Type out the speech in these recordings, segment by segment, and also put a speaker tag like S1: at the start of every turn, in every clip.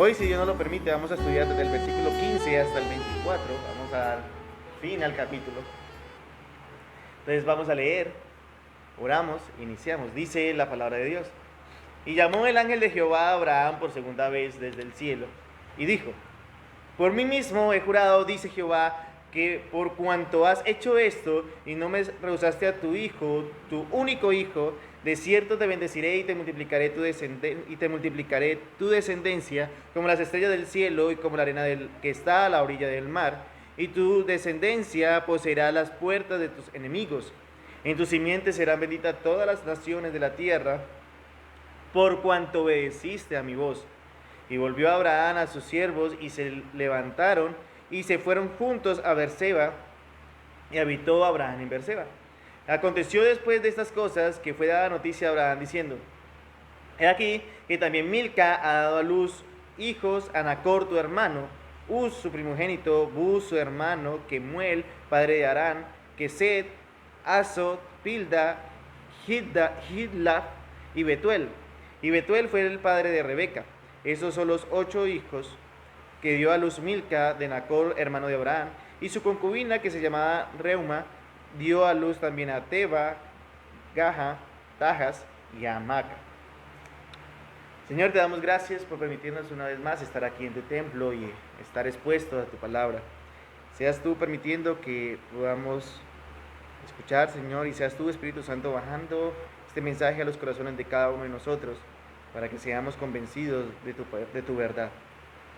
S1: Hoy, si Dios nos lo permite, vamos a estudiar desde el versículo 15 hasta el 24. Vamos a dar fin al capítulo. Entonces vamos a leer, oramos, iniciamos. Dice la palabra de Dios. Y llamó el ángel de Jehová a Abraham por segunda vez desde el cielo, y dijo: por mí mismo he jurado, dice Jehová, que por cuanto has hecho esto y no me rehusaste a tu hijo, tu único hijo, de cierto te bendeciré y te multiplicaré tu descendencia como las estrellas del cielo y como la arena que está a la orilla del mar, y tu descendencia poseerá las puertas de tus enemigos. En tu simiente serán benditas todas las naciones de la tierra, por cuanto obedeciste a mi voz. Y volvió Abraham a sus siervos, y se levantaron y se fueron juntos a Beerseba, y habitó Abraham en Beerseba. Aconteció después de estas cosas que fue dada noticia a Abraham diciendo: he aquí que también Milca ha dado a luz hijos a Nacor tu hermano, Uz su primogénito, Buz su hermano, Kemuel padre de Harán, Kesed, Asot, Pilda, Hidlaf y Betuel. Y Betuel fue el padre de Rebeca. Esos son los 8 hijos que dio a luz Milca de Nacor, hermano de Abraham, y su concubina, que se llamaba Reuma, dio a luz también a Teba, Gaha, Tajas y a Maca. Señor, te damos gracias por permitirnos una vez más estar aquí en tu templo y estar expuestos a tu palabra. Seas tú permitiendo que podamos escuchar, Señor, y seas tú, Espíritu Santo, bajando este mensaje a los corazones de cada uno de nosotros, para que seamos convencidos de tu verdad.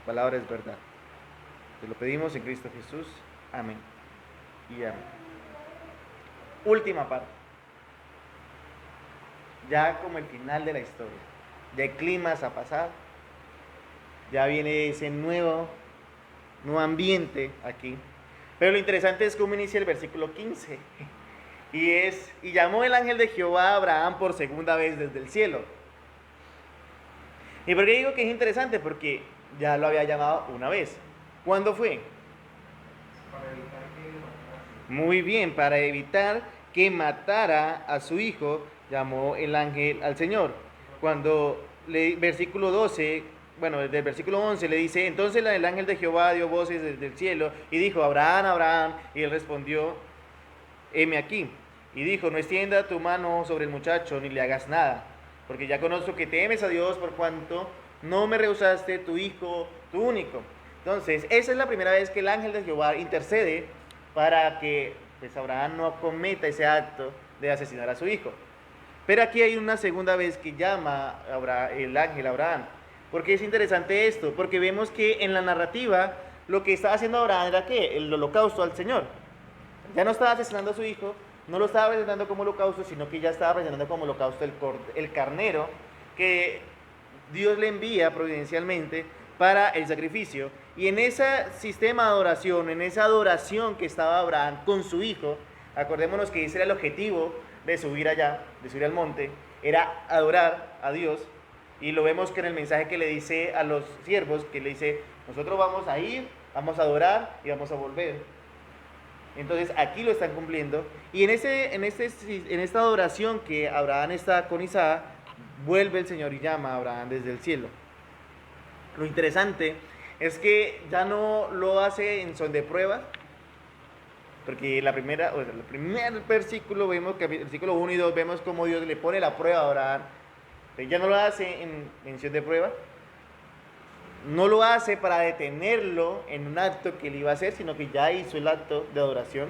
S1: Tu palabra es verdad. Te lo pedimos en Cristo Jesús. Amén y amén. Última parte. Ya como el final de la historia. Ya hay climas a pasar. Ya viene ese nuevo ambiente aquí. Pero lo interesante es cómo inicia el versículo 15. Y llamó el ángel de Jehová a Abraham por segunda vez desde el cielo. ¿Y por qué digo que es interesante? Porque ya lo había llamado una vez. ¿Cuándo fue?
S2: Para evitar que lo matara.
S1: Muy bien, para evitar que matara a su hijo, llamó el ángel al Señor. Cuando versículo 12, bueno, desde el versículo 11 le dice: entonces el ángel de Jehová dio voces desde el cielo y dijo: Abraham, Abraham. Y él respondió: heme aquí. Y dijo: no extienda tu mano sobre el muchacho ni le hagas nada, porque ya conozco que temes a Dios por cuanto no me rehusaste tu hijo, tu único. Entonces, esa es la primera vez que el ángel de Jehová intercede para que pues, Abraham no cometa ese acto de asesinar a su hijo. Pero aquí hay una segunda vez que llama el ángel a Abraham. ¿Por qué es interesante esto? Porque vemos que en la narrativa lo que estaba haciendo Abraham era ¿qué? El holocausto al Señor. Ya no estaba asesinando a su hijo, no lo estaba presentando como holocausto, sino que ya estaba presentando como holocausto el carnero que Dios le envía providencialmente para el sacrificio. Y en ese sistema de adoración, en esa adoración que estaba Abraham con su hijo, acordémonos que ese era el objetivo de subir allá, de subir al monte, era adorar a Dios. Y lo vemos que en el mensaje que le dice a los siervos, que le dice: nosotros vamos a ir, vamos a adorar y vamos a volver. Entonces aquí lo están cumpliendo. Y en esta adoración que Abraham está con Isaac, vuelve el Señor y llama a Abraham desde el cielo. Lo interesante es que ya no lo hace en son de prueba, porque el primer versículo, vemos que versículo 1 y 2, vemos cómo Dios le pone la prueba a Abraham. Ya no lo hace en son de prueba. No lo hace para detenerlo en un acto que él iba a hacer, sino que ya hizo el acto de adoración.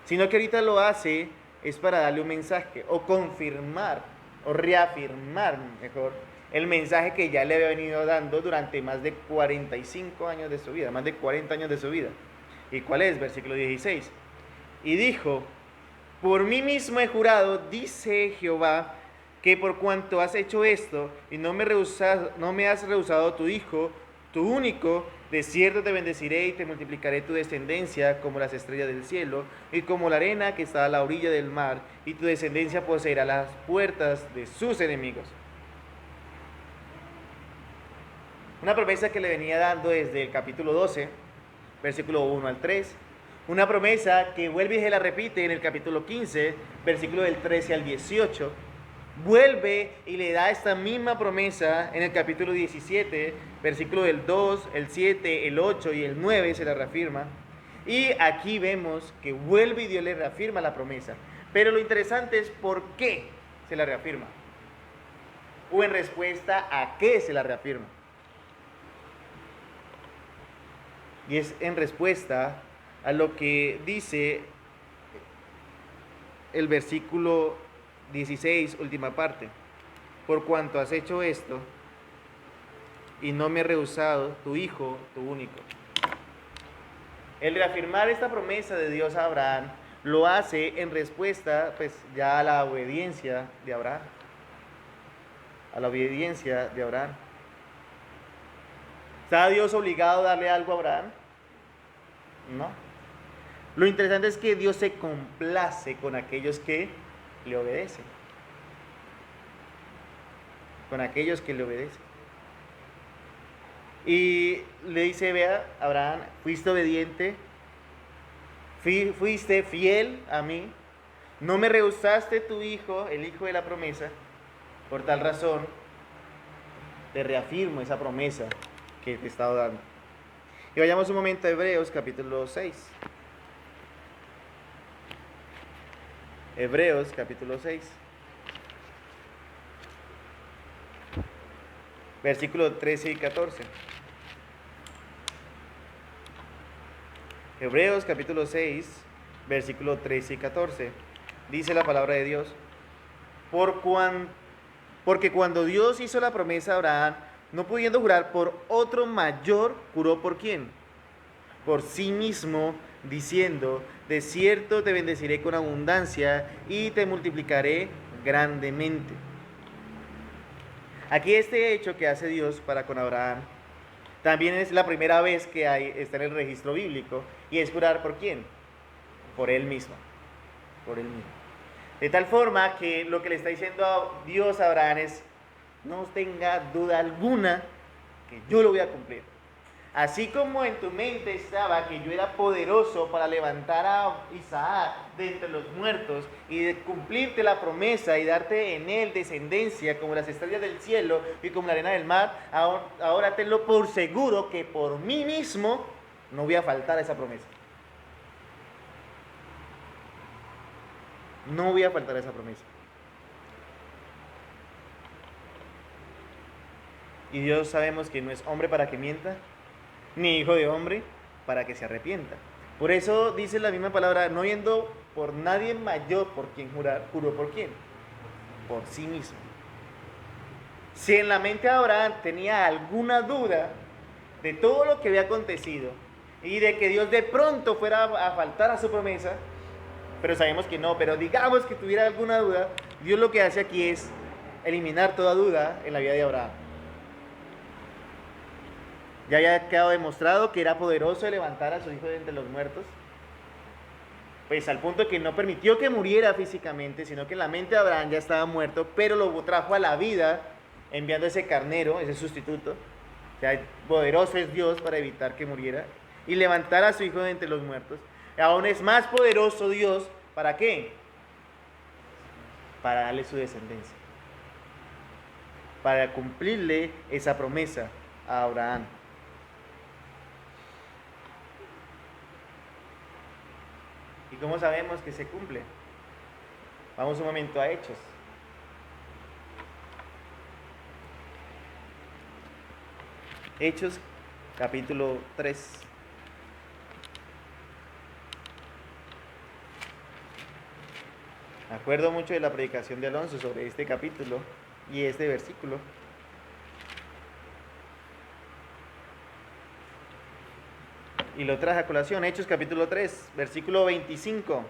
S1: Sino que ahorita lo hace es para darle un mensaje, o confirmar, o reafirmar, mejor, el mensaje que ya le había venido dando durante más de 45 años de su vida, más de 40 años de su vida. ¿Y cuál es? Versículo 16. Y dijo: por mí mismo he jurado, dice Jehová, que por cuanto has hecho esto y no me has rehusado tu hijo, tu único, de cierto te bendeciré y te multiplicaré tu descendencia como las estrellas del cielo y como la arena que está a la orilla del mar, y tu descendencia poseerá las puertas de sus enemigos. Una promesa que le venía dando desde el capítulo 12, versículo 1 al 3. Una promesa que vuelve y se la repite en el capítulo 15, versículo del 13 al 18. vuelve y le da esta misma promesa en el capítulo 17, versículo del 2, el 7, el 8 y el 9 se la reafirma. Y aquí vemos que vuelve y Dios le reafirma la promesa. Pero lo interesante es por qué se la reafirma. O en respuesta a qué se la reafirma. Y es en respuesta a lo que dice el versículo 16, última parte. Por cuanto has hecho esto y no me has rehusado tu hijo, tu único. El reafirmar esta promesa de Dios a Abraham lo hace en respuesta pues ya a la obediencia de Abraham. A la obediencia de Abraham. ¿Está Dios obligado a darle algo a Abraham? No. Lo interesante es que Dios se complace con aquellos que le obedecen. Con aquellos que le obedecen. Y le dice, vea, Abraham, fuiste obediente, fuiste fiel a mí, no me rehusaste tu hijo, el hijo de la promesa, por tal razón te reafirmo esa promesa que te he estado dando. Y vayamos un momento a Hebreos capítulo 6. Hebreos capítulo 6. Versículos 13 y 14. Hebreos capítulo 6, versículo 13 y 14. Dice la palabra de Dios. Porque cuando Dios hizo la promesa a Abraham, no pudiendo jurar por otro mayor, juró por quién? Por sí mismo, diciendo, de cierto te bendeciré con abundancia y te multiplicaré grandemente. Aquí este hecho que hace Dios para con Abraham, también es la primera vez que está en el registro bíblico, y es jurar por quién? Por él mismo. Por él mismo. De tal forma que lo que le está diciendo a Dios a Abraham es, no tenga duda alguna que yo lo voy a cumplir. Así como en tu mente estaba que yo era poderoso para levantar a Isaac de entre los muertos y de cumplirte la promesa y darte en él descendencia como las estrellas del cielo y como la arena del mar, ahora tenlo por seguro que por mí mismo no voy a faltar a esa promesa. No voy a faltar a esa promesa. Y Dios sabemos que no es hombre para que mienta, ni hijo de hombre para que se arrepienta. Por eso dice la misma palabra, no yendo por nadie mayor por quien jurar, juró por quién, por sí mismo. Si en la mente de Abraham tenía alguna duda de todo lo que había acontecido y de que Dios de pronto fuera a faltar a su promesa, pero sabemos que no, pero digamos que tuviera alguna duda, Dios lo que hace aquí es eliminar toda duda en la vida de Abraham. Ya había quedado demostrado que era poderoso de levantar a su hijo de entre los muertos, pues al punto que no permitió que muriera físicamente, sino que en la mente de Abraham ya estaba muerto, pero lo trajo a la vida enviando ese carnero, ese sustituto. O sea, poderoso es Dios para evitar que muriera y levantar a su hijo de entre los muertos. Y aún es más poderoso Dios, ¿para qué? Para darle su descendencia, para cumplirle esa promesa a Abraham. ¿Y cómo sabemos que se cumple? Vamos un momento a Hechos. Hechos, capítulo 3. Me acuerdo mucho de la predicación de Alonso sobre este capítulo y este versículo. Y lo traje a colación, Hechos capítulo 3, versículo 25.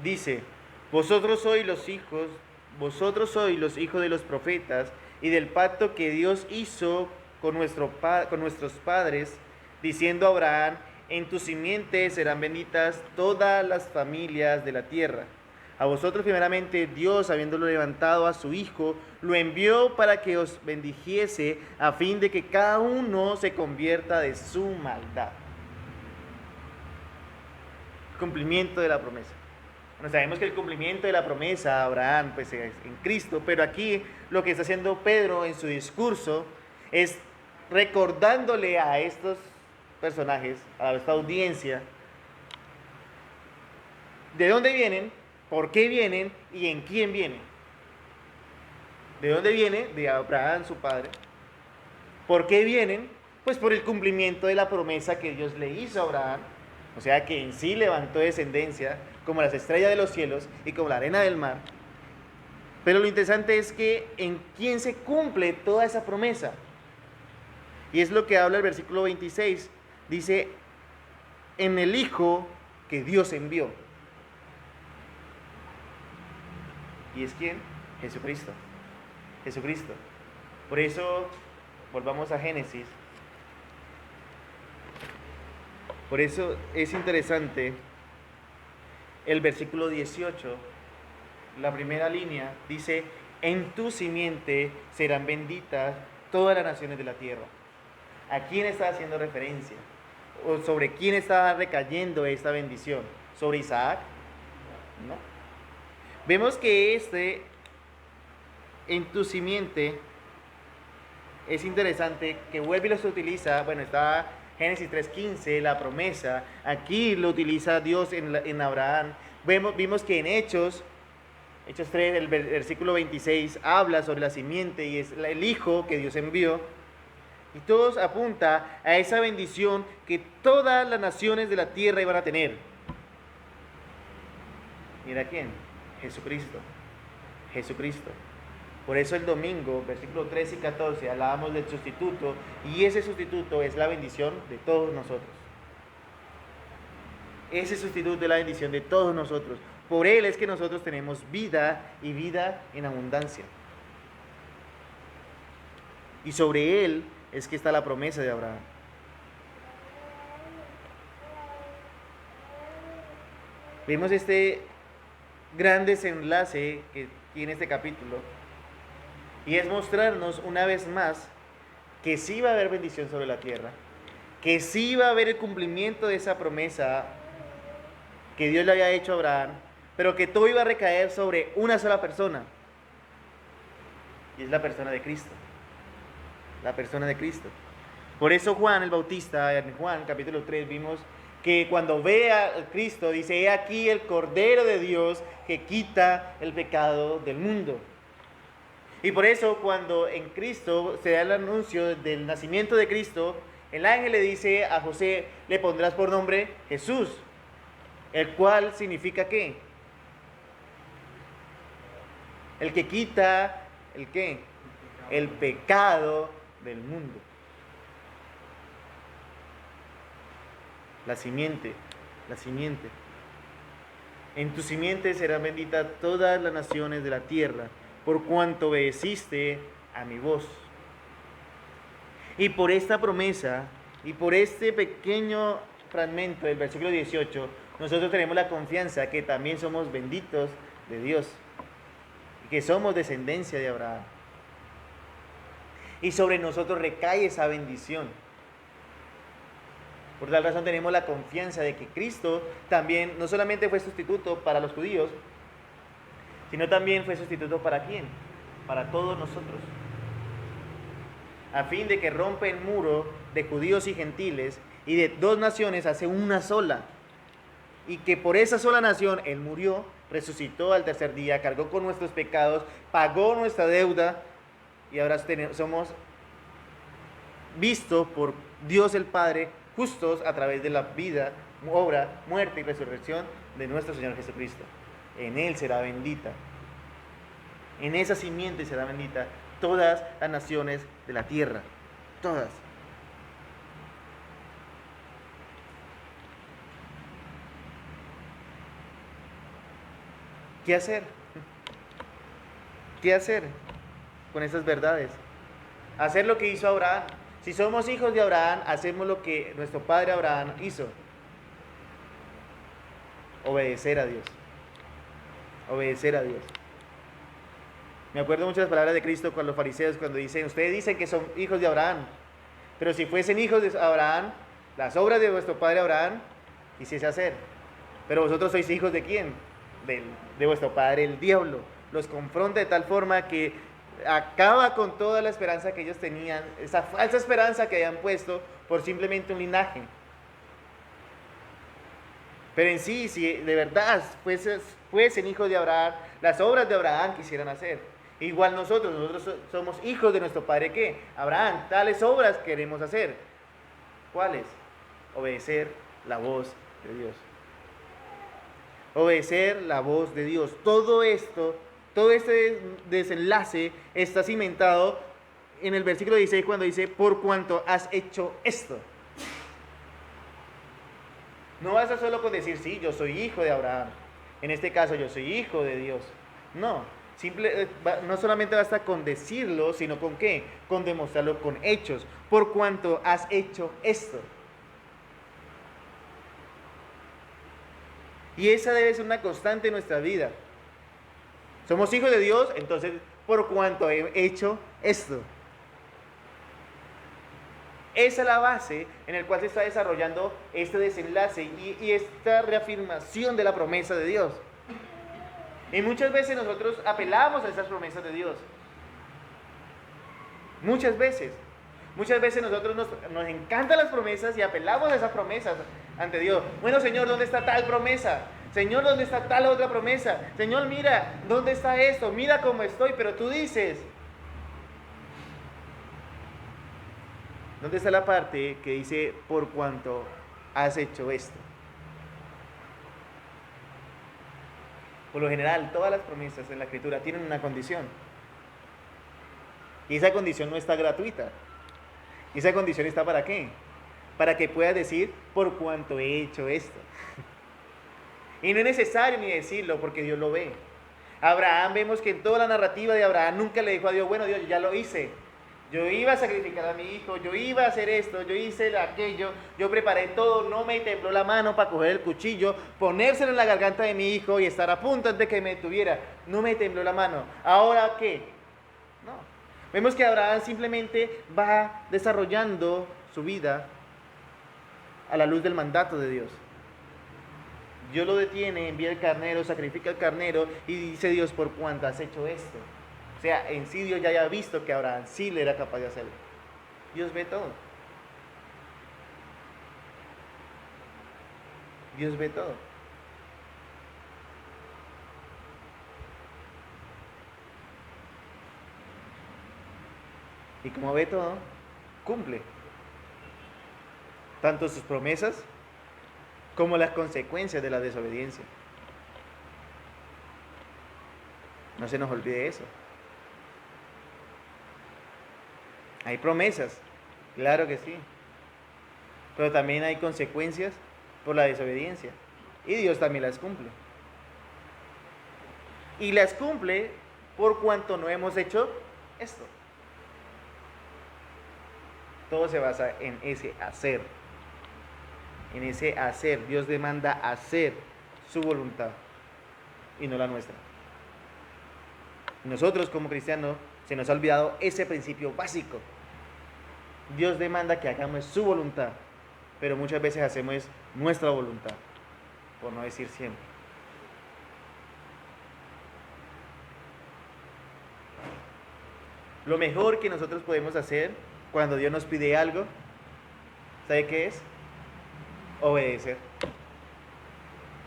S1: Dice, vosotros sois los hijos de los profetas y del pacto que Dios hizo con nuestros padres, diciendo a Abraham, en tu simiente serán benditas todas las familias de la tierra. A vosotros primeramente Dios, habiéndolo levantado a su Hijo, lo envió para que os bendijese, a fin de que cada uno se convierta de su maldad. Cumplimiento de la promesa. Bueno, sabemos que el cumplimiento de la promesa a Abraham pues, es en Cristo, pero aquí lo que está haciendo Pedro en su discurso es recordándole a estos personajes, a esta audiencia, de dónde vienen, por qué vienen y en quién vienen. ¿De dónde viene? De Abraham, su padre. ¿Por qué vienen? Pues por el cumplimiento de la promesa que Dios le hizo a Abraham. O sea que en sí levantó descendencia como las estrellas de los cielos y como la arena del mar. Pero lo interesante es que en quién se cumple toda esa promesa. Y es lo que habla el versículo 26. Dice, en el Hijo que Dios envió. ¿Y es quién? Jesucristo. Jesucristo. Por eso, volvamos a Génesis. Por eso es interesante el versículo 18, la primera línea, dice, en tu simiente serán benditas todas las naciones de la tierra. ¿A quién está haciendo referencia? ¿O sobre quién está recayendo esta bendición? ¿Sobre Isaac? No. Vemos que en tu simiente, es interesante que vuelve y los utiliza, bueno, está Génesis 3.15, la promesa, aquí lo utiliza Dios en Abraham. Vimos que en Hechos 3, el versículo 26, habla sobre la simiente y es el Hijo que Dios envió. Y todos apunta a esa bendición que todas las naciones de la tierra iban a tener. Mira quién, Jesucristo. Jesucristo. Por eso el domingo, versículos 13 y 14, hablábamos del sustituto, y ese sustituto es la bendición de todos nosotros. Ese sustituto es la bendición de todos nosotros. Por Él es que nosotros tenemos vida y vida en abundancia. Y sobre Él es que está la promesa de Abraham. Vemos este gran desenlace que tiene este capítulo. Y es mostrarnos una vez más que sí va a haber bendición sobre la tierra, que sí va a haber el cumplimiento de esa promesa que Dios le había hecho a Abraham, pero que todo iba a recaer sobre una sola persona. Y es la persona de Cristo. La persona de Cristo. Por eso Juan el Bautista, en Juan capítulo 3, vimos que cuando ve a Cristo, dice, he aquí el Cordero de Dios que quita el pecado del mundo. Y por eso cuando en Cristo se da el anuncio del nacimiento de Cristo, el ángel le dice a José, le pondrás por nombre Jesús, el cual significa ¿qué? El que quita, ¿el qué? El pecado del mundo. La simiente, la simiente. En tu simiente serán benditas todas las naciones de la tierra, por cuanto obedeciste a mi voz. Y por esta promesa, y por este pequeño fragmento del versículo 18, nosotros tenemos la confianza que también somos benditos de Dios, y que somos descendencia de Abraham. Y sobre nosotros recae esa bendición. Por tal razón tenemos la confianza de que Cristo también no solamente fue sustituto para los judíos, sino también fue sustituto para ¿quién? Para todos nosotros. A fin de que rompe el muro de judíos y gentiles y de dos naciones hace una sola. Y que por esa sola nación Él murió, resucitó al tercer día, cargó con nuestros pecados, pagó nuestra deuda y ahora somos vistos por Dios el Padre justos a través de la vida, obra, muerte y resurrección de nuestro Señor Jesucristo. En Él será bendita, en esa simiente será bendita todas las naciones de la tierra, todas. ¿Qué hacer? ¿Qué hacer con esas verdades? Hacer lo que hizo Abraham. Si somos hijos de Abraham, hacemos lo que nuestro padre Abraham hizo. Obedecer a Dios. Obedecer a Dios. Me acuerdo mucho las palabras de Cristo con los fariseos cuando dicen, ustedes dicen que son hijos de Abraham, pero si fuesen hijos de Abraham, las obras de vuestro padre Abraham quisiese hacer. Pero vosotros sois hijos ¿de quién? de vuestro padre el diablo. Los confronta de tal forma que acaba con toda la esperanza que ellos tenían, esa falsa esperanza que habían puesto por simplemente un linaje. Pero en sí, si de verdad fuesen hijos de Abraham, las obras de Abraham quisieran hacer. Igual nosotros somos hijos de nuestro padre ¿qué? Abraham, tales obras queremos hacer. ¿Cuáles? Obedecer la voz de Dios. Obedecer la voz de Dios. Todo esto, todo este desenlace está cimentado en el versículo 16 cuando dice, por cuanto has hecho esto. No basta solo con decir, sí, yo soy hijo de Abraham. En este caso, yo soy hijo de Dios. No, no solamente basta con decirlo, sino con ¿qué? Con demostrarlo con hechos. Por cuanto has hecho esto. Y esa debe ser una constante en nuestra vida. Somos hijos de Dios, entonces, por cuanto he hecho esto. Esa es la base en la cual se está desarrollando este desenlace y esta reafirmación de la promesa de Dios. Y muchas veces nosotros apelamos a esas promesas de Dios. Muchas veces. Muchas veces nosotros nos encantan las promesas y apelamos a esas promesas ante Dios. Bueno, Señor, ¿dónde está tal promesa? Señor, ¿dónde está tal otra promesa? Señor, mira, ¿dónde está esto? Mira cómo estoy, pero tú dices... ¿Dónde está la parte que dice, por cuanto has hecho esto? Por lo general, todas las promesas en la Escritura tienen una condición. Y esa condición no está gratuita. ¿Y esa condición está para qué? Para que puedas decir, por cuanto he hecho esto. Y no es necesario ni decirlo, porque Dios lo ve. Abraham, vemos que en toda la narrativa de Abraham nunca le dijo a Dios, bueno, Dios, ya lo hice. Yo iba a sacrificar a mi hijo, yo iba a hacer esto, yo hice aquello, yo preparé todo, no me tembló la mano para coger el cuchillo, ponérselo en la garganta de mi hijo y estar a punto antes de que me detuviera. No me tembló la mano. ¿Ahora qué? No. Vemos que Abraham simplemente va desarrollando su vida a la luz del mandato de Dios. Dios lo detiene, envía el carnero, sacrifica el carnero y dice Dios, ¿por cuánto has hecho esto? O sea, en sí Dios ya había visto que Abraham sí le era capaz de hacerlo. Dios ve todo. Dios ve todo. Y como ve todo, cumple. Tanto sus promesas como las consecuencias de la desobediencia. No se nos olvide eso. Hay promesas, claro que sí. Pero también hay consecuencias por la desobediencia. Y Dios también las cumple. Y las cumple por cuanto no hemos hecho esto. Todo se basa en ese hacer. En ese hacer. Dios demanda hacer su voluntad y no la nuestra. Nosotros como cristianos se nos ha olvidado ese principio básico. Dios demanda que hagamos su voluntad, pero muchas veces hacemos nuestra voluntad, por no decir siempre. Lo mejor que nosotros podemos hacer cuando Dios nos pide algo, ¿sabe qué es? Obedecer.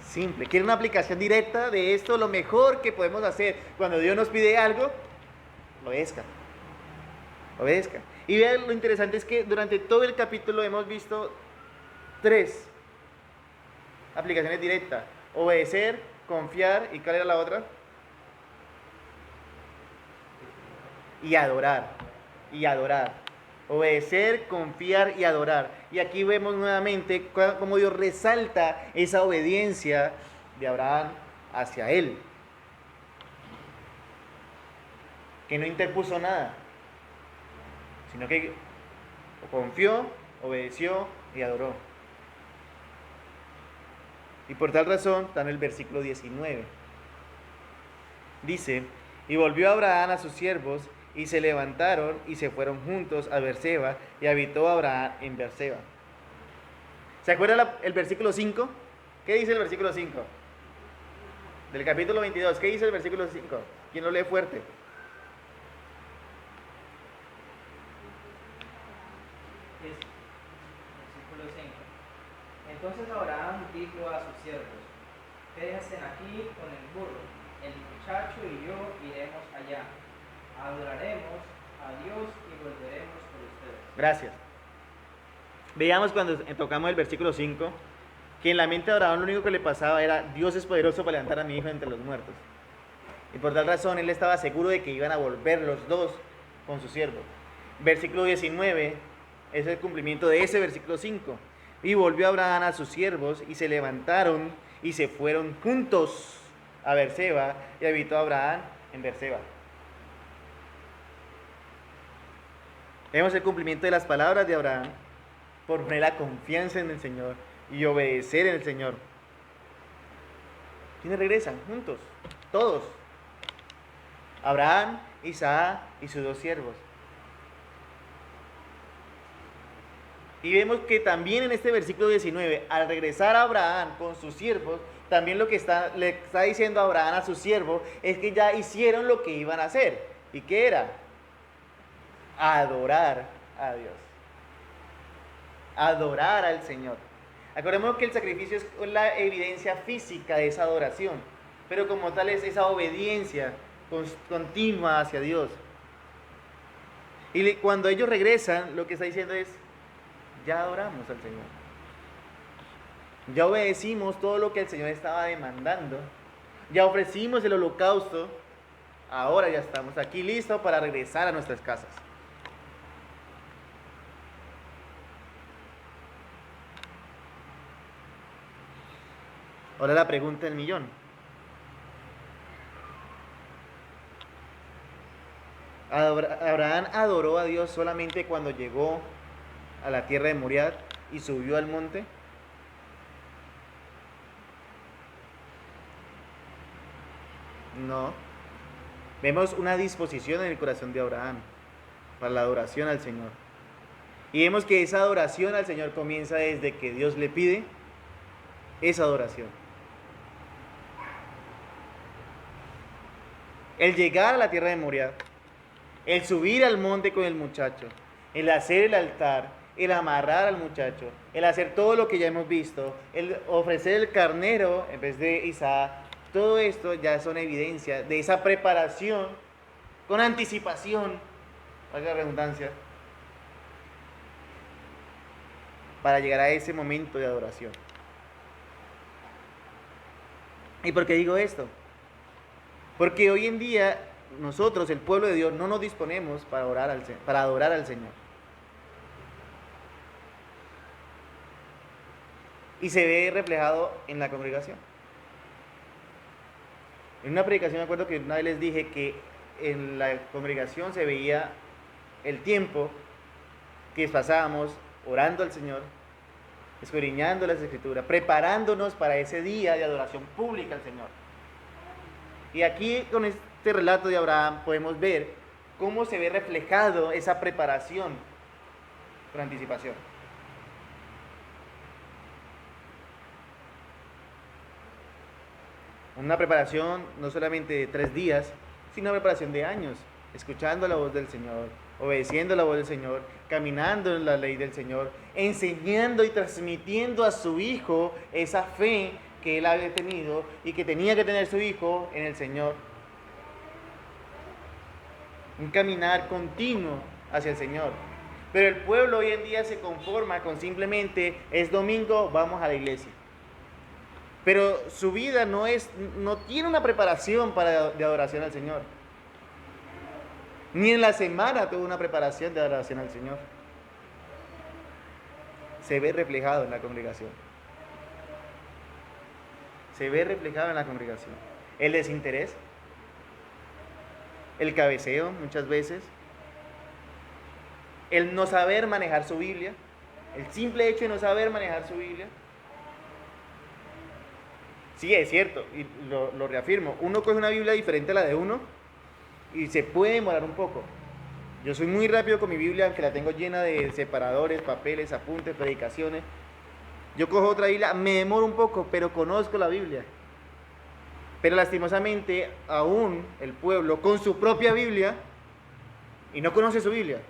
S1: Simple. ¿Quiere una aplicación directa de esto? Lo mejor que podemos hacer cuando Dios nos pide algo, obedezca. Obedezca. Y vean, lo interesante es que durante todo el capítulo hemos visto 3 aplicaciones directas. Obedecer, confiar, ¿y cuál era la otra? Y adorar. Y adorar. Obedecer, confiar y adorar. Y aquí vemos nuevamente cómo Dios resalta esa obediencia de Abraham hacia él. Que no interpuso nada, sino que confió, obedeció y adoró. Y por tal razón está en el versículo 19. Dice, y volvió Abraham a sus siervos, y se levantaron y se fueron juntos a Berseba, y habitó Abraham en Berseba. ¿Se acuerda el versículo 5? ¿Qué dice el versículo 5? Del capítulo 22. ¿Qué dice el versículo 5? ¿Quién lo lee fuerte?
S3: Versículo 5. Entonces Abraham dijo a sus siervos: quédense aquí con el burro, el muchacho y yo iremos allá, adoraremos a Dios y volveremos por ustedes.
S1: Gracias. Veíamos cuando tocamos el versículo 5 que en la mente de Abraham lo único que le pasaba era: Dios es poderoso para levantar a mi hijo entre los muertos. Y por tal razón él estaba seguro de que iban a volver los dos con su siervo. Versículo 19 es el cumplimiento de ese versículo 5. Y volvió Abraham a sus siervos y se levantaron y se fueron juntos a Berseba, y habitó Abraham en Berseba. Vemos el cumplimiento de las palabras de Abraham por poner la confianza en el Señor y obedecer en el Señor. ¿Quiénes regresan? Juntos, todos. Abraham, Isaac y sus dos siervos. Y vemos que también en este versículo 19, al regresar a Abraham con sus siervos, también lo que le está diciendo Abraham a su siervo es que ya hicieron lo que iban a hacer. ¿Y qué era? Adorar a Dios. Adorar al Señor. Acordémonos que el sacrificio es la evidencia física de esa adoración, pero como tal es esa obediencia continua hacia Dios. Y cuando ellos regresan, lo que está diciendo es: ya adoramos al Señor. Ya obedecimos todo lo que el Señor estaba demandando. Ya ofrecimos el holocausto. Ahora ya estamos aquí listos para regresar a nuestras casas. Ahora la pregunta del millón. ¿Abraham adoró a Dios solamente cuando llegó a la tierra de Moriah y subió al monte? No. Vemos una disposición en el corazón de Abraham para la adoración al Señor. Y vemos que esa adoración al Señor comienza desde que Dios le pide esa adoración. El llegar a la tierra de Moriah, el subir al monte con el muchacho, el hacer el altar, el amarrar al muchacho, el hacer todo lo que ya hemos visto, el ofrecer el carnero en vez de Isaac, todo esto ya son evidencia de esa preparación con anticipación, valga la redundancia, para llegar a ese momento de adoración. ¿Y por qué digo esto? Porque hoy en día nosotros, el pueblo de Dios, no nos disponemos para adorar al Señor. Y se ve reflejado en la congregación. En una predicación me acuerdo que una vez les dije que en la congregación se veía el tiempo que pasábamos orando al Señor, escudriñando las Escrituras, preparándonos para ese día de adoración pública al Señor. Y aquí con este relato de Abraham podemos ver cómo se ve reflejado esa preparación con anticipación. Una preparación no solamente de 3 días, sino una preparación de años, escuchando la voz del Señor, obedeciendo la voz del Señor, caminando en la ley del Señor, enseñando y transmitiendo a su hijo esa fe que él había tenido y que tenía que tener su hijo en el Señor. Un caminar continuo hacia el Señor. Pero el pueblo hoy en día se conforma con simplemente es domingo, vamos a la iglesia. Pero su vida no tiene una preparación de adoración al Señor. Ni en la semana tuvo una preparación de adoración al Señor. Se ve reflejado en la congregación. Se ve reflejado en la congregación. El desinterés, el cabeceo muchas veces, el no saber manejar su Biblia, el simple hecho de no saber manejar su Biblia. Sí, es cierto, y lo reafirmo, uno coge una Biblia diferente a la de uno y se puede demorar un poco. Yo soy muy rápido con mi Biblia, aunque la tengo llena de separadores, papeles, apuntes, predicaciones. Yo cojo otra Biblia, me demoro un poco, pero conozco la Biblia. Pero lastimosamente, aún el pueblo con su propia Biblia, y no conoce su Biblia.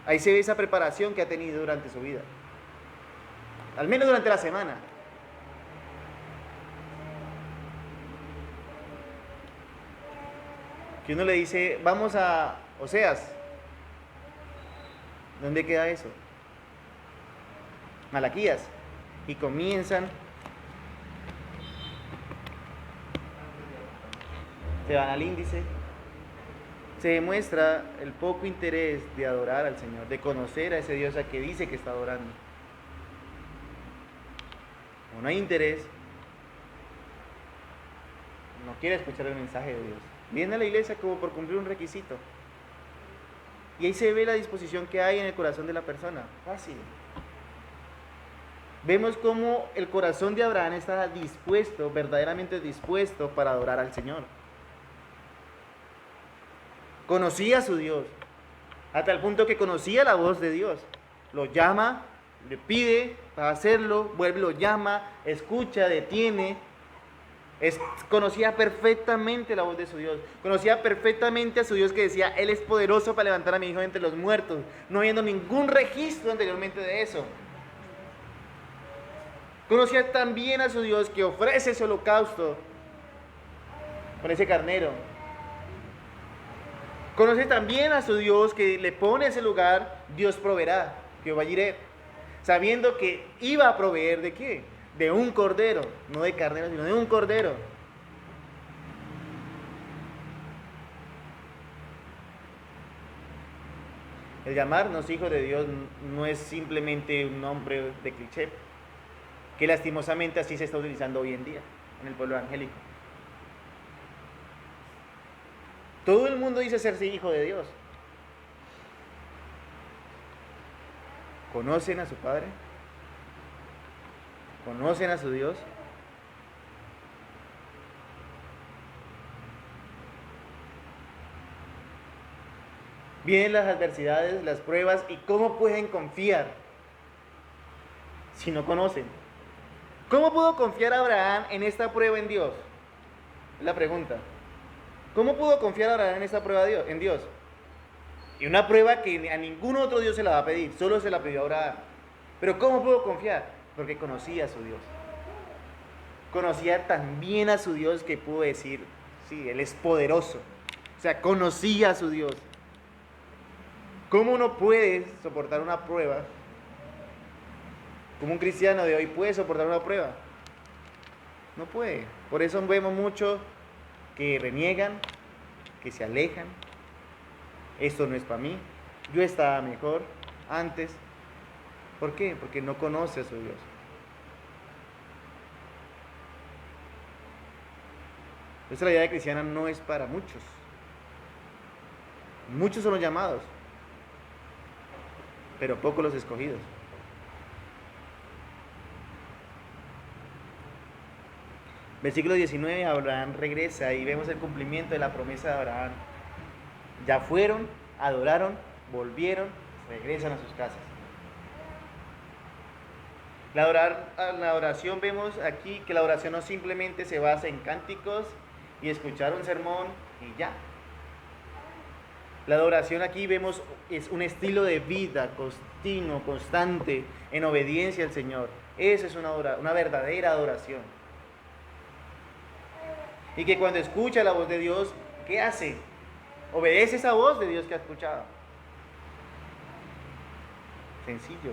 S1: Ahí se ve esa preparación que ha tenido durante su vida. Al menos durante la semana. Que uno le dice, vamos a Oseas. ¿Dónde queda eso? Malaquías. Y comienzan. Se van al índice. Se demuestra el poco interés de adorar al Señor, de conocer a ese Dios a que dice que está adorando. O no hay interés, no quiere escuchar el mensaje de Dios. Viene a la iglesia como por cumplir un requisito. Y ahí se ve la disposición que hay en el corazón de la persona. Fácil. Vemos cómo el corazón de Abraham estaba dispuesto, verdaderamente dispuesto para adorar al Señor. Conocía a su Dios, hasta el punto que conocía la voz de Dios. Lo llama, le pide para hacerlo, vuelve, lo llama, escucha, detiene. Conocía perfectamente la voz de su Dios. Conocía perfectamente a su Dios que decía, Él es poderoso para levantar a mi hijo entre los muertos, no habiendo ningún registro anteriormente de eso. Conocía también a su Dios que ofrece ese holocausto con ese carnero. Conoce también a su Dios que le pone ese lugar, Dios proveerá, Jehová Jireh, sabiendo que iba a proveer ¿de qué? De un cordero, no de carnero, sino de un cordero. El llamarnos hijos de Dios no es simplemente un nombre de cliché, que lastimosamente así se está utilizando hoy en día en el pueblo evangélico. Todo el mundo dice serse hijo de Dios. ¿Conocen a su Padre? ¿Conocen a su Dios? Vienen las adversidades, las pruebas, y ¿cómo pueden confiar si no conocen? ¿Cómo pudo confiar Abraham en esta prueba en Dios? Es la pregunta. ¿Cómo pudo confiar Abraham en esta prueba en Dios? Y una prueba que a ningún otro Dios se la va a pedir, solo se la pidió a Abraham. Pero ¿cómo pudo confiar? Porque conocía a su Dios. Conocía tan bien a su Dios que pudo decir, sí, Él es poderoso. O sea, conocía a su Dios. ¿Cómo uno puede soportar una prueba? ¿Cómo un cristiano de hoy puede soportar una prueba? No puede. Por eso vemos mucho que reniegan, que se alejan. Esto no es para mí. Yo estaba mejor antes. ¿Por qué? Porque no conoce a su Dios. Esta la vida cristiana no es para muchos. Muchos son los llamados, pero pocos los escogidos. Versículo 19, Abraham regresa y vemos el cumplimiento de la promesa de Abraham. Ya fueron, adoraron, volvieron, regresan a sus casas. La oración, vemos aquí que la oración no simplemente se basa en cánticos y escuchar un sermón y ya. La adoración aquí vemos es un estilo de vida continuo, constante, en obediencia al Señor. Esa es una verdadera adoración. Y que cuando escucha la voz de Dios, ¿qué hace? Obedece esa voz de Dios que ha escuchado. Sencillo.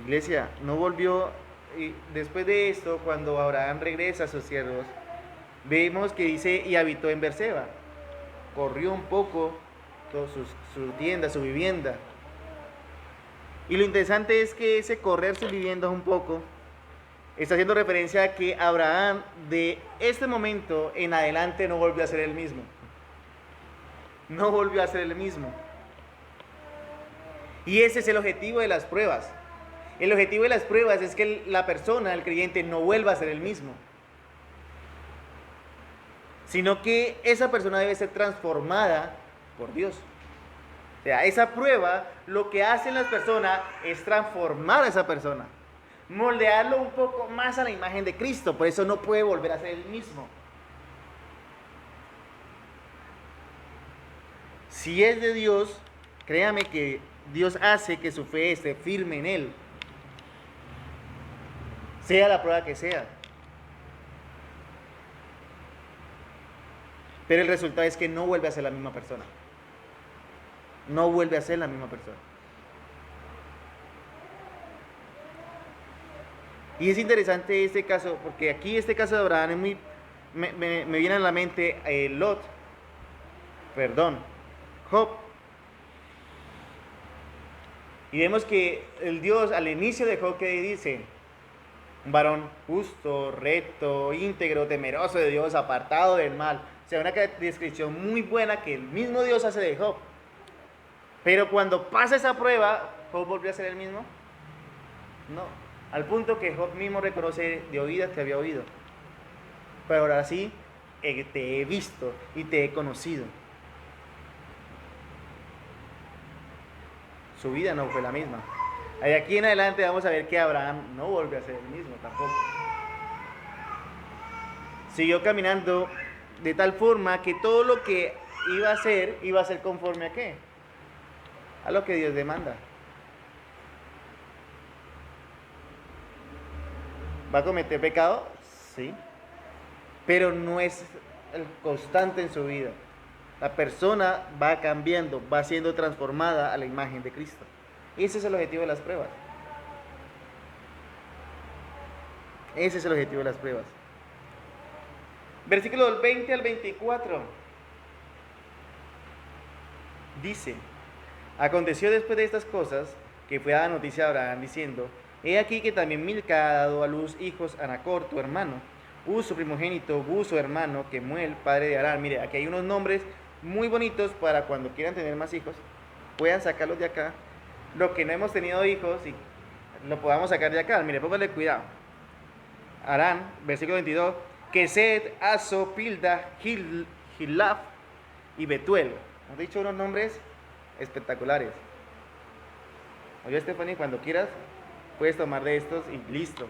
S1: Iglesia, no volvió. Y después de esto, cuando Abraham regresa a sus siervos, vemos que dice, y habitó en Berseba. Corrió un poco toda su tienda, su vivienda. Y lo interesante es que ese correr su vivienda un poco está haciendo referencia a que Abraham de este momento en adelante no volvió a ser el mismo. No volvió a ser el mismo. Y ese es el objetivo de las pruebas. El objetivo de las pruebas es que la persona, el creyente, no vuelva a ser el mismo, sino que esa persona debe ser transformada por Dios. sea, esa prueba lo que hacen las personas es transformar a esa persona, moldearlo un poco más a la imagen de Cristo. Por eso no puede volver a ser el mismo. Si es de Dios, créame que Dios hace que su fe esté firme en Él, sea la prueba que sea. Pero el resultado es que no vuelve a ser la misma persona. No vuelve a ser la misma persona. Y es interesante este caso, porque aquí este caso de Abraham es muy... Me viene a la mente Job. Y vemos que el Dios al inicio de Job, que dice: un varón justo, recto, íntegro, temeroso de Dios, apartado del mal. O sea, una descripción muy buena que el mismo Dios hace de Job. Pero cuando pasa esa prueba, ¿Job volvió a ser el mismo? No. Al punto que Job mismo reconoce de oídas que había oído. Pero ahora sí, te he visto y te he conocido. Su vida no fue la misma. De aquí en adelante vamos a ver que Abraham no volvió a ser el mismo tampoco. Siguió caminando de tal forma que todo lo que iba a ser conforme a ¿qué? A lo que Dios demanda. ¿Va a cometer pecado? Sí. Pero no es el constante en su vida. La persona va cambiando, va siendo transformada a la imagen de Cristo. Ese es el objetivo de las pruebas. Ese es el objetivo de las pruebas. Versículo del 20 al 24. Dice: aconteció después de estas cosas que fue dada noticia a Abraham diciendo: he aquí que también Milca ha dado a luz hijos a Nacor, tu hermano, Uz su primogénito, Buz su hermano, Kemuel, padre de Harán. Mire, aquí hay unos nombres muy bonitos para cuando quieran tener más hijos, puedan sacarlos de acá. Lo que no hemos tenido hijos y lo podamos sacar de acá. Mire, póngale cuidado. Harán, versículo 22, Keset, Aso, Pilda, Hilaf y Betuel. Hemos dicho unos nombres espectaculares. Oye, Stephanie, cuando quieras puedes tomar de estos y listo.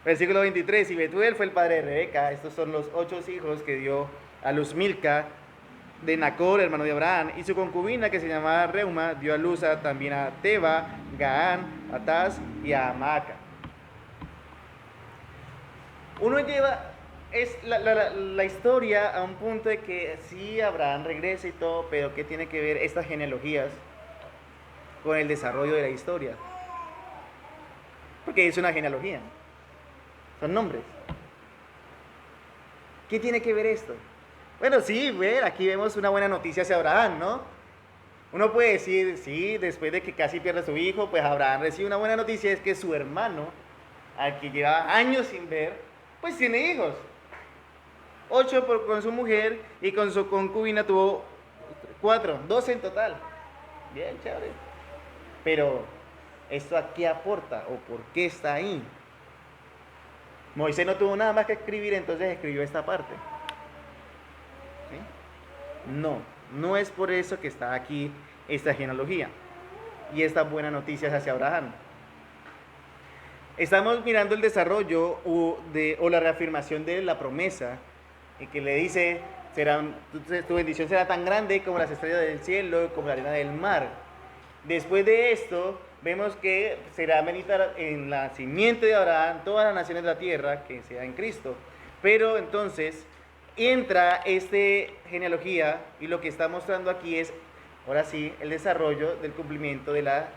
S1: Versículo 23, y Betuel fue el padre de Rebeca. Estos son los 8 hijos que dio a luz Milca de Nacor, hermano de Abraham, y su concubina, que se llamaba Reuma, dio a luz también a Teba, Gaán, a Taz y a Maaca. Uno lleva la historia a un punto de que sí, Abraham regresa y todo, pero ¿qué tiene que ver estas genealogías con el desarrollo de la historia? Porque es una genealogía, son nombres. ¿Qué tiene que ver esto? Bueno, sí, aquí vemos una buena noticia hacia Abraham, ¿no? Uno puede decir, sí, después de que casi pierde a su hijo, pues Abraham recibe una buena noticia, es que su hermano, al que llevaba años sin ver, pues tiene hijos. 8 con su mujer y con su concubina tuvo 4, 12 en total. Bien, chévere. Pero, ¿esto a qué aporta o por qué está ahí? Moisés no tuvo nada más que escribir, entonces escribió esta parte. ¿Sí? No es por eso que está aquí esta genealogía y estas buenas noticias hacia Abraham. Estamos mirando el desarrollo o la reafirmación de la promesa, y que le dice: tu bendición será tan grande como las estrellas del cielo, como la arena del mar. Después de esto, vemos que será bendita en la simiente de Abraham todas las naciones de la tierra, que sea en Cristo. Pero entonces entra esta genealogía, y lo que está mostrando aquí es, ahora sí, el desarrollo del cumplimiento de la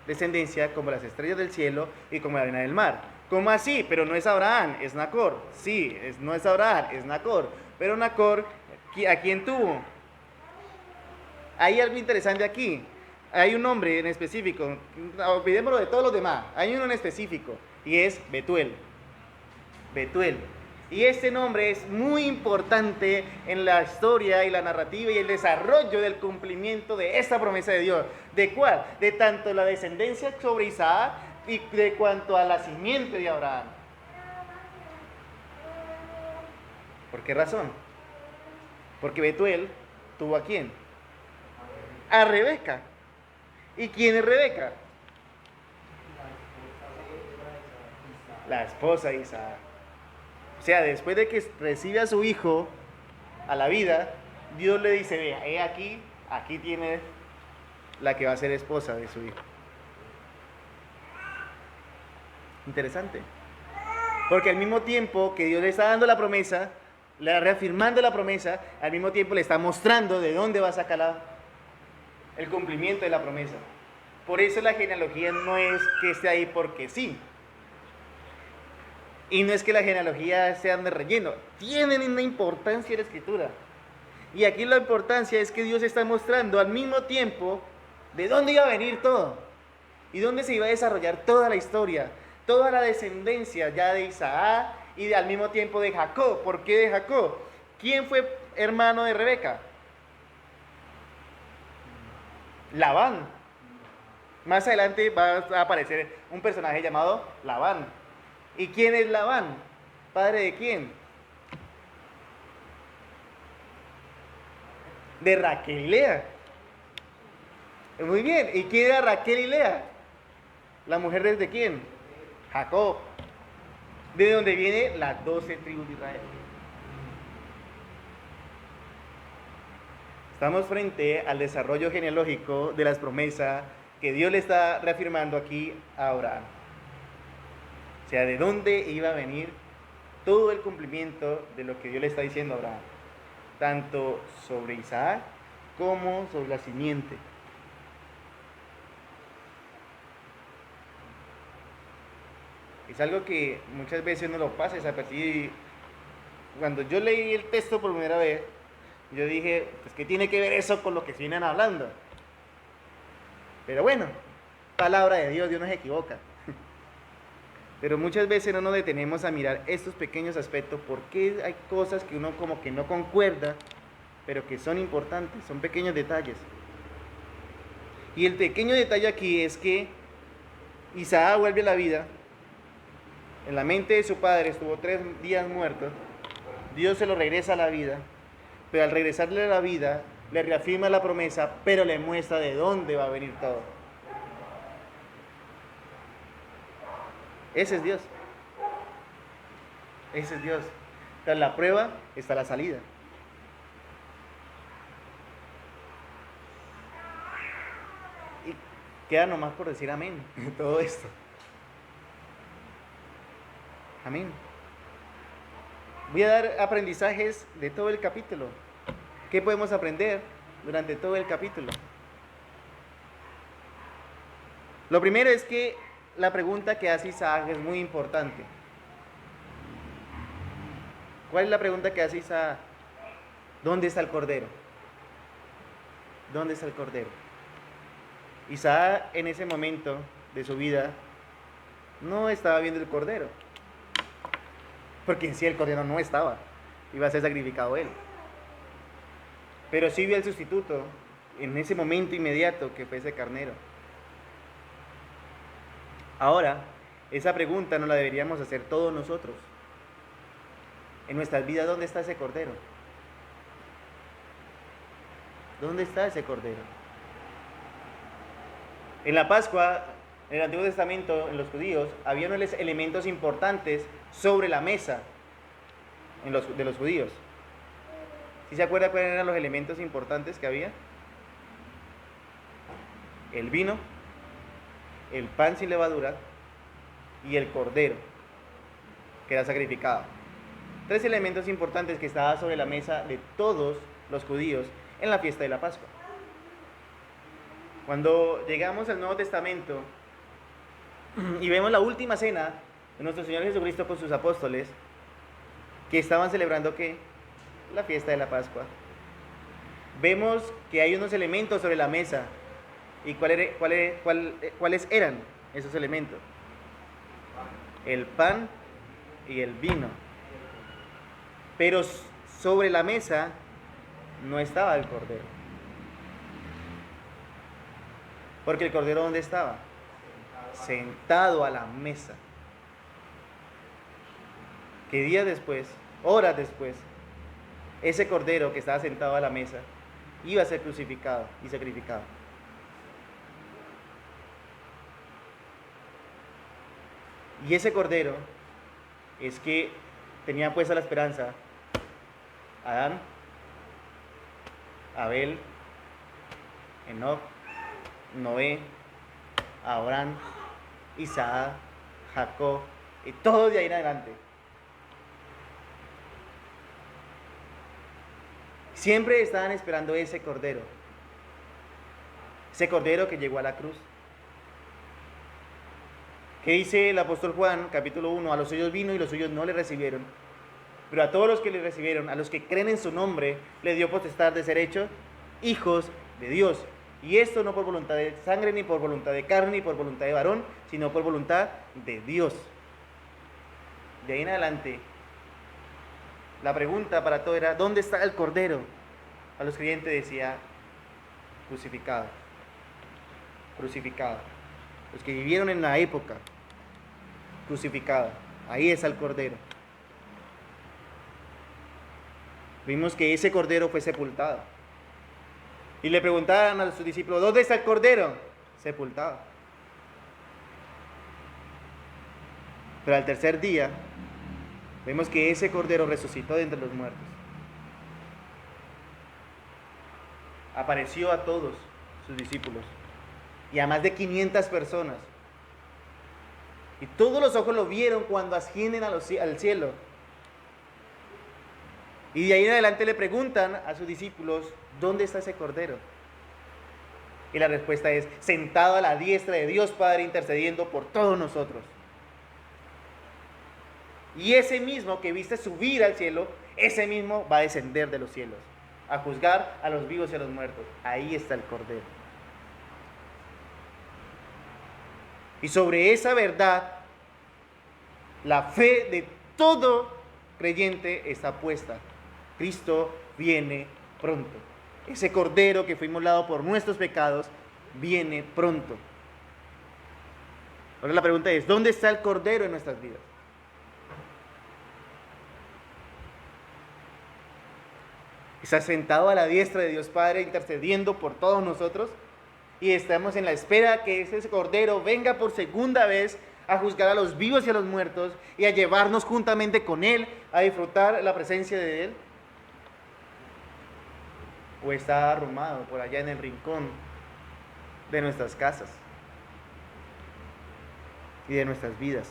S1: descendencia como las estrellas del cielo y como la arena del mar. ¿Cómo así? Pero no es Abraham, es Nacor. Sí, no es Abraham, es Nacor. Pero Nacor, ¿a quién tuvo? Hay algo interesante aquí. Hay un nombre en específico, olvidémoslo de todos los demás. Hay uno en específico y es Betuel. Betuel. Y este nombre es muy importante en la historia y la narrativa y el desarrollo del cumplimiento de esta promesa de Dios. ¿De cuál? De tanto la descendencia sobre Isaac y de cuanto a la simiente de Abraham. ¿Por qué razón? Porque Betuel tuvo ¿a quién? a Rebeca. ¿Y quién es Rebeca? La esposa de Isaac. O sea, después de que recibe a su hijo a la vida, Dios le dice, vea, he aquí, aquí tiene la que va a ser esposa de su hijo. Interesante. Porque al mismo tiempo que Dios le está dando la promesa, le está reafirmando la promesa, al mismo tiempo le está mostrando de dónde va a sacar el cumplimiento de la promesa. Por eso la genealogía no es que esté ahí porque sí. Y no es que la genealogía sea de relleno. Tienen una importancia en la escritura. Y aquí la importancia es que Dios está mostrando al mismo tiempo de dónde iba a venir todo. Y dónde se iba a desarrollar toda la historia. Toda la descendencia ya de Isaac y al mismo tiempo de Jacob. ¿Por qué de Jacob? ¿Quién fue hermano de Rebeca? Labán. Más adelante va a aparecer un personaje llamado Labán. ¿Y quién es Labán? ¿Padre de quién? De Raquel y Lea. Muy bien. ¿Y quién era Raquel y Lea? ¿La mujer de quién? Jacob. De donde vienen las 12 tribus de Israel. Estamos frente al desarrollo genealógico de las promesas que Dios le está reafirmando aquí a Abraham. O sea, de dónde iba a venir todo el cumplimiento de lo que Dios le está diciendo a Abraham. Tanto sobre Isaac como sobre la simiente. Es algo que muchas veces uno lo pasa desapercibido. Cuando yo leí el texto por primera vez, yo dije, pues, ¿qué tiene que ver eso con lo que se vienen hablando? Pero bueno, palabra de Dios, Dios no se equivoca. Pero muchas veces no nos detenemos a mirar estos pequeños aspectos, porque hay cosas que uno como que no concuerda, pero que son importantes, son pequeños detalles. Y el pequeño detalle aquí es que Isaac vuelve a la vida. En la mente de su padre estuvo 3 días muerto. Dios se lo regresa a la vida, pero al regresarle a la vida, le reafirma la promesa, pero le muestra de dónde va a venir todo. Ese es Dios. Ese es Dios. Tras la prueba está la salida. Y queda nomás por decir amén todo esto. Amén. Voy a dar aprendizajes de todo el capítulo. ¿Qué podemos aprender durante todo el capítulo? Lo primero es que la pregunta que hace Isaac es muy importante. ¿Cuál es la pregunta que hace Isaac? ¿Dónde está el cordero? ¿Dónde está el cordero? Isaac en ese momento de su vida no estaba viendo el cordero. Porque en sí el cordero no estaba. Iba a ser sacrificado él. Pero sí vio el sustituto en ese momento inmediato que fue ese carnero. Ahora, esa pregunta nos la deberíamos hacer todos nosotros. En nuestras vidas, ¿dónde está ese cordero? ¿Dónde está ese cordero? En la Pascua, en el Antiguo Testamento, en los judíos, había unos elementos importantes sobre la mesa de los judíos. ¿Sí se acuerda cuáles eran los elementos importantes que había? El vino, el pan sin levadura y el cordero que era sacrificado. 3 elementos importantes que estaban sobre la mesa de todos los judíos en la fiesta de la Pascua. Cuando llegamos al Nuevo Testamento y vemos la última cena de nuestro Señor Jesucristo con sus apóstoles, que estaban celebrando ¿qué? La fiesta de la Pascua. Vemos que hay unos elementos sobre la mesa. ¿Y cuáles eran esos elementos? El pan y el vino. Pero sobre la mesa no estaba el cordero. Porque el cordero, ¿dónde estaba? Sentado a la mesa. Que días después, horas después, ese cordero que estaba sentado a la mesa iba a ser crucificado y sacrificado. Y ese cordero es que tenía puesta la esperanza Adán, Abel, Enoc, Noé, Abraham, Isaac, Jacob y todo de ahí en adelante. Siempre estaban esperando ese cordero que llegó a la cruz. ¿Qué dice el apóstol Juan, capítulo 1? A los suyos vino y los suyos no le recibieron. Pero a todos los que le recibieron, a los que creen en su nombre, le dio potestad de ser hechos hijos de Dios. Y esto no por voluntad de sangre, ni por voluntad de carne, ni por voluntad de varón, sino por voluntad de Dios. De ahí en adelante, la pregunta para todo era, ¿dónde está el cordero? A los creyentes decía, crucificado. Crucificado. Los que vivieron en la época, crucificado. Ahí está el cordero. Vimos que ese cordero fue sepultado. Y le preguntaban a sus discípulos, ¿dónde está el cordero? Sepultado. Pero al tercer día, vemos que ese cordero resucitó de entre los muertos. Apareció a todos sus discípulos y a más de 500 personas. Y todos los ojos lo vieron cuando ascienden al cielo. Y de ahí en adelante le preguntan a sus discípulos, ¿dónde está ese cordero? Y la respuesta es, sentado a la diestra de Dios Padre, intercediendo por todos nosotros. Y ese mismo que viste subir al cielo, ese mismo va a descender de los cielos, a juzgar a los vivos y a los muertos. Ahí está el cordero. Y sobre esa verdad, la fe de todo creyente está puesta. Cristo viene pronto. Ese cordero que fue inmolado por nuestros pecados viene pronto. Ahora la pregunta es, ¿dónde está el cordero en nuestras vidas? Está sentado a la diestra de Dios Padre intercediendo por todos nosotros y estamos en la espera que ese cordero venga por segunda vez a juzgar a los vivos y a los muertos y a llevarnos juntamente con Él a disfrutar la presencia de Él. O está arrumado por allá en el rincón de nuestras casas y de nuestras vidas.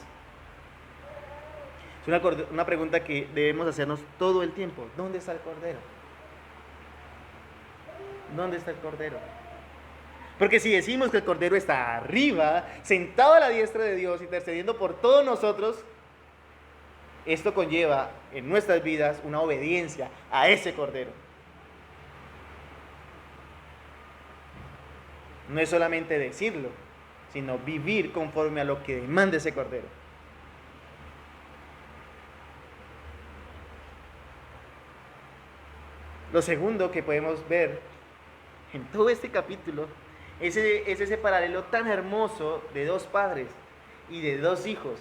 S1: Es una pregunta que debemos hacernos todo el tiempo. ¿Dónde está el cordero? ¿Dónde está el cordero? Porque si decimos que el cordero está arriba, sentado a la diestra de Dios, intercediendo por todos nosotros, esto conlleva en nuestras vidas una obediencia a ese cordero. No es solamente decirlo, sino vivir conforme a lo que demanda ese cordero. Lo segundo que podemos ver en todo este capítulo es ese paralelo tan hermoso de dos padres y de dos hijos.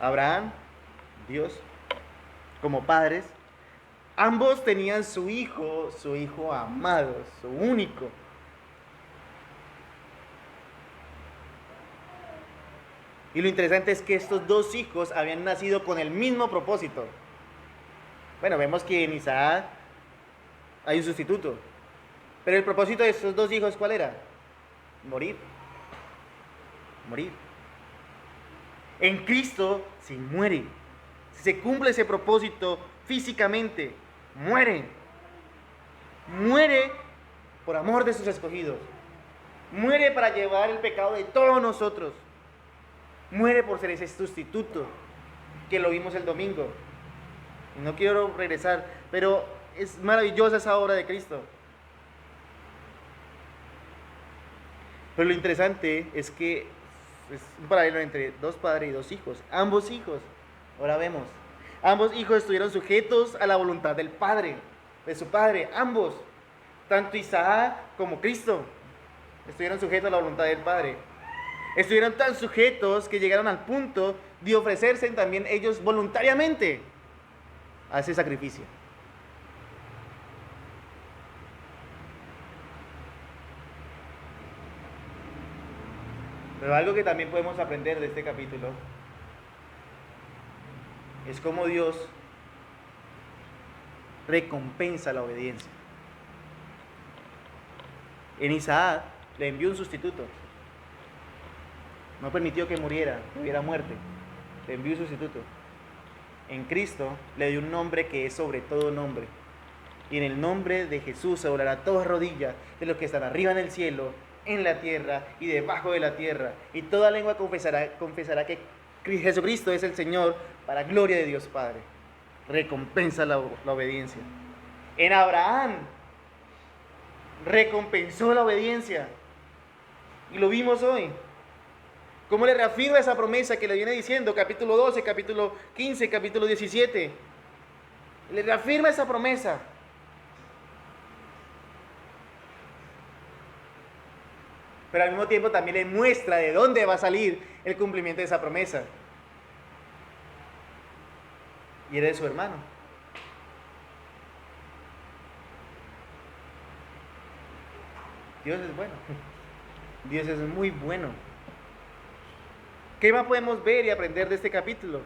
S1: Abraham, Dios, como padres, ambos tenían su hijo amado, su único. Y lo interesante es que estos dos hijos habían nacido con el mismo propósito. Bueno, vemos que en Isaac hay un sustituto. Pero el propósito de estos dos hijos, ¿cuál era? Morir. Morir. En Cristo se muere. Se cumple ese propósito físicamente. Muere. Muere por amor de sus escogidos. Muere para llevar el pecado de todos nosotros. Muere por ser ese sustituto que lo vimos el domingo. No quiero regresar, pero es maravillosa esa obra de Cristo. Pero lo interesante es que es un paralelo entre dos padres y dos hijos. Ambos hijos, ahora vemos, ambos hijos estuvieron sujetos a la voluntad del Padre, de su Padre. Ambos, tanto Isaac como Cristo, estuvieron sujetos a la voluntad del Padre. Estuvieron tan sujetos que llegaron al punto de ofrecerse también ellos voluntariamente a ese sacrificio. Pero algo que también podemos aprender de este capítulo es cómo Dios recompensa la obediencia. En Isaac le envió un sustituto. No permitió que muriera, que hubiera muerte. Le envió un sustituto. En Cristo le dio un nombre que es sobre todo nombre. Y en el nombre de Jesús se doblará toda rodilla de los que están arriba en el cielo, en la tierra y debajo de la tierra. Y toda lengua confesará que Jesucristo es el Señor, para gloria de Dios Padre. Recompensa la obediencia. En Abraham recompensó la obediencia. Y lo vimos hoy. ¿Cómo le reafirma esa promesa que le viene diciendo? Capítulo 12, capítulo 15, capítulo 17. Le reafirma esa promesa. Pero al mismo tiempo también le muestra de dónde va a salir el cumplimiento de esa promesa. Y eres su hermano. Dios es bueno. Dios es muy bueno. ¿Qué más podemos ver y aprender de este capítulo?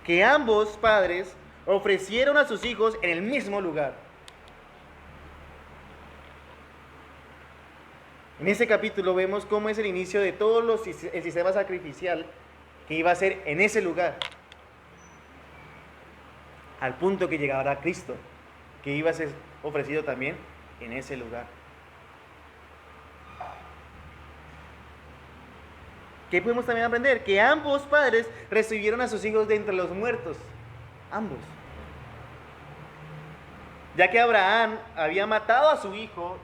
S1: Que ambos padres ofrecieron a sus hijos en el mismo lugar. En este capítulo vemos cómo es el inicio de todo el sistema sacrificial que iba a ser en ese lugar. Al punto que llegará Cristo, que iba a ser ofrecido también en ese lugar. ¿Qué podemos también aprender? Que ambos padres recibieron a sus hijos de entre los muertos. Ambos. Ya que Abraham había matado a su hijo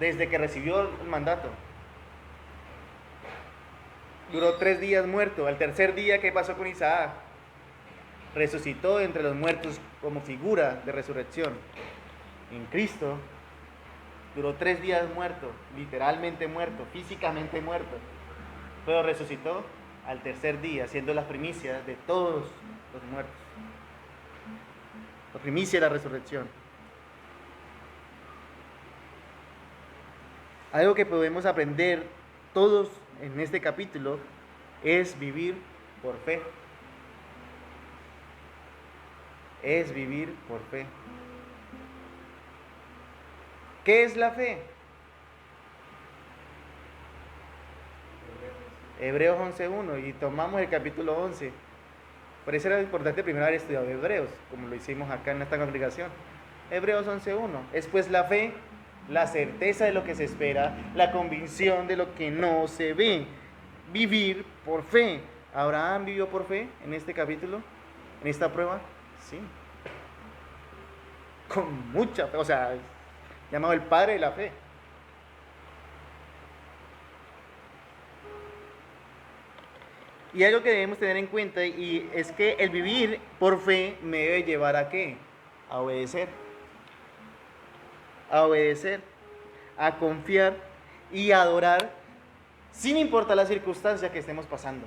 S1: desde que recibió el mandato. Duró 3 días muerto. Al tercer día, ¿qué pasó con Isaac? Resucitó entre los muertos como figura de resurrección. En Cristo duró 3 días muerto, literalmente muerto, físicamente muerto. Pero resucitó al tercer día, siendo la primicia de todos los muertos. La primicia de la resurrección. Algo que podemos aprender todos en este capítulo es vivir por fe. Es vivir por fe. ¿Qué es la fe? Hebreos 11.1, y tomamos el capítulo 11. Por eso era importante primero haber estudiado Hebreos, como lo hicimos acá en esta congregación. Hebreos 11.1, es pues la fe, la certeza de lo que se espera, la convicción de lo que no se ve. Vivir por fe. ¿Abraham vivió por fe en este capítulo? ¿En esta prueba? Sí. Con mucha fe, o sea, llamado el padre de la fe. Y algo que debemos tener en cuenta y es que el vivir por fe me debe llevar ¿a qué? A obedecer. A obedecer, a confiar y a adorar sin importar la circunstancia que estemos pasando.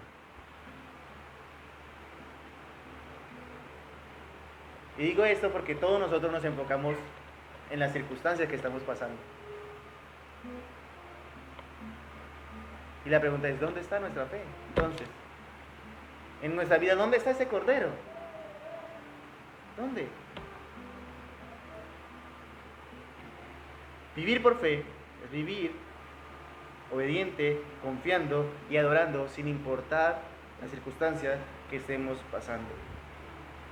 S1: Y digo esto porque todos nosotros nos enfocamos en las circunstancias que estamos pasando. Y la pregunta es, ¿dónde está nuestra fe? Entonces, en nuestra vida, ¿dónde está ese cordero? ¿Dónde? Vivir por fe es vivir obediente, confiando y adorando sin importar las circunstancias que estemos pasando.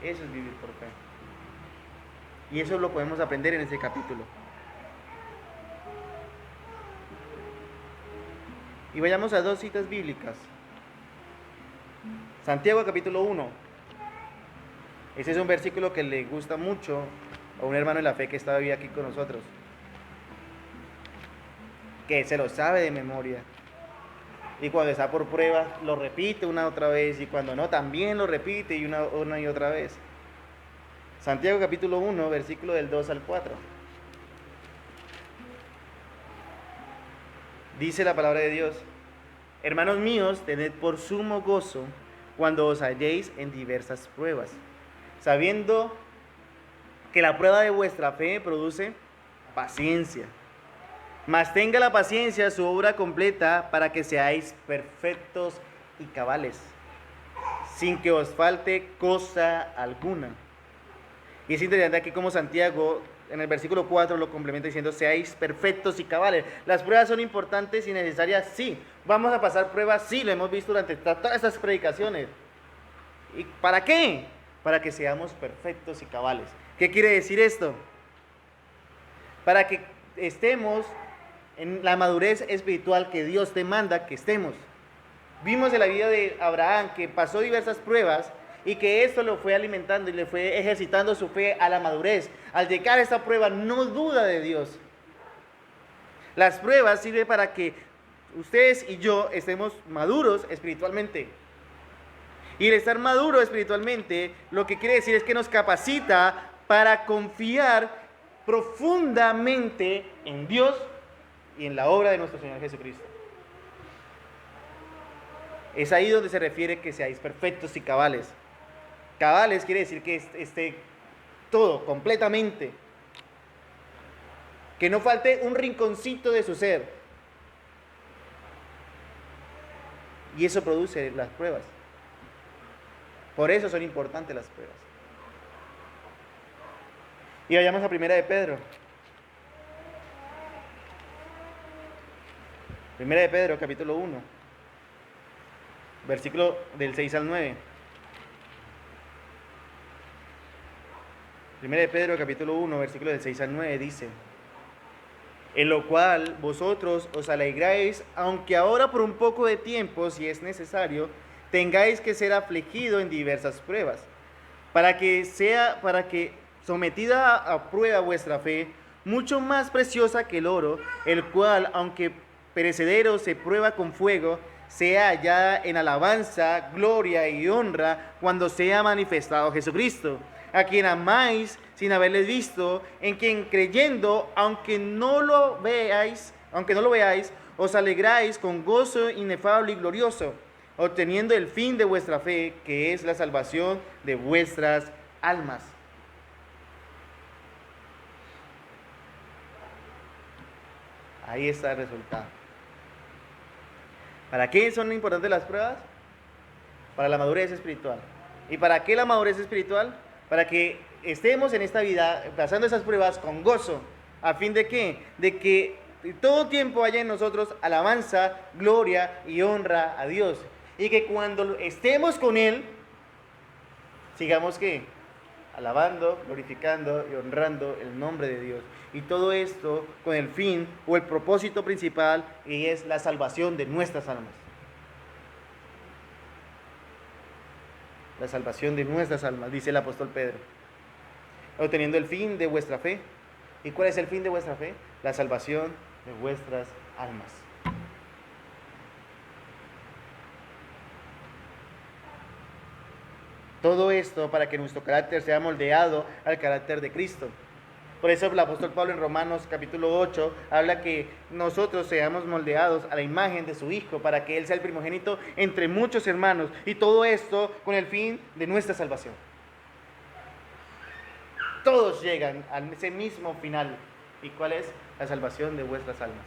S1: Eso es vivir por fe. Y eso lo podemos aprender en ese capítulo. Y vayamos a 2 citas bíblicas. Santiago capítulo 1. Ese es un versículo que le gusta mucho a un hermano de la fe que está hoy aquí con nosotros, que se lo sabe de memoria. Y cuando está por prueba, lo repite una otra vez. Y cuando no, también lo repite y una y otra vez. Santiago capítulo 1, versículo del 2 al 4. Dice la palabra de Dios: hermanos míos, tened por sumo gozo cuando os halléis en diversas pruebas, sabiendo que la prueba de vuestra fe produce paciencia. Mas tenga la paciencia su obra completa para que seáis perfectos y cabales, sin que os falte cosa alguna. Y es interesante aquí como Santiago en el versículo 4 lo complementa diciendo: seáis perfectos y cabales. Las pruebas son importantes y necesarias, sí. Vamos a pasar pruebas, sí, lo hemos visto durante todas estas predicaciones. ¿Y para qué? Para que seamos perfectos y cabales. ¿Qué quiere decir esto? Para que estemos en la madurez espiritual que Dios demanda que estemos. Vimos en la vida de Abraham que pasó diversas pruebas y que esto lo fue alimentando y le fue ejercitando su fe a la madurez. Al llegar a esta prueba no duda de Dios. Las pruebas sirven para que ustedes y yo estemos maduros espiritualmente. Y el estar maduro espiritualmente lo que quiere decir es que nos capacita para confiar profundamente en Dios y en la obra de nuestro Señor Jesucristo. Es ahí donde se refiere que seáis perfectos y cabales. Cabales quiere decir que esté todo, completamente. Que no falte un rinconcito de su ser. Y eso produce las pruebas. Por eso son importantes las pruebas. Y vayamos a Primera de Pedro. Primera de Pedro, capítulo 1, versículo del 6 al 9. Primera de Pedro, capítulo 1, versículo del 6 al 9 dice: en lo cual vosotros os alegráis, aunque ahora por un poco de tiempo, si es necesario, tengáis que ser afligido en diversas pruebas, para que sometida a prueba vuestra fe, mucho más preciosa que el oro, el cual, aunque perecedero, se prueba con fuego, sea hallada en alabanza, gloria y honra cuando sea manifestado Jesucristo, a quien amáis sin haberle visto, en quien creyendo, aunque no lo veáis, os alegráis con gozo inefable y glorioso, obteniendo el fin de vuestra fe, que es la salvación de vuestras almas. Ahí está el resultado. ¿Para qué son importantes las pruebas? Para la madurez espiritual. ¿Y para qué la madurez espiritual? Para que estemos en esta vida pasando esas pruebas con gozo. ¿A fin de qué? De que todo tiempo haya en nosotros alabanza, gloria y honra a Dios. Y que cuando estemos con Él, sigamos ¿qué? Alabando, glorificando y honrando el nombre de Dios. Y todo esto con el fin o el propósito principal, y es la salvación de nuestras almas. La salvación de nuestras almas, dice el apóstol Pedro. Obteniendo el fin de vuestra fe. ¿Y cuál es el fin de vuestra fe? La salvación de vuestras almas. Todo esto para que nuestro carácter sea moldeado al carácter de Cristo. Por eso el apóstol Pablo en Romanos capítulo 8 habla que nosotros seamos moldeados a la imagen de su Hijo, para que Él sea el primogénito entre muchos hermanos, y todo esto con el fin de nuestra salvación. Todos llegan a ese mismo final. ¿Y cuál es? La salvación de vuestras almas.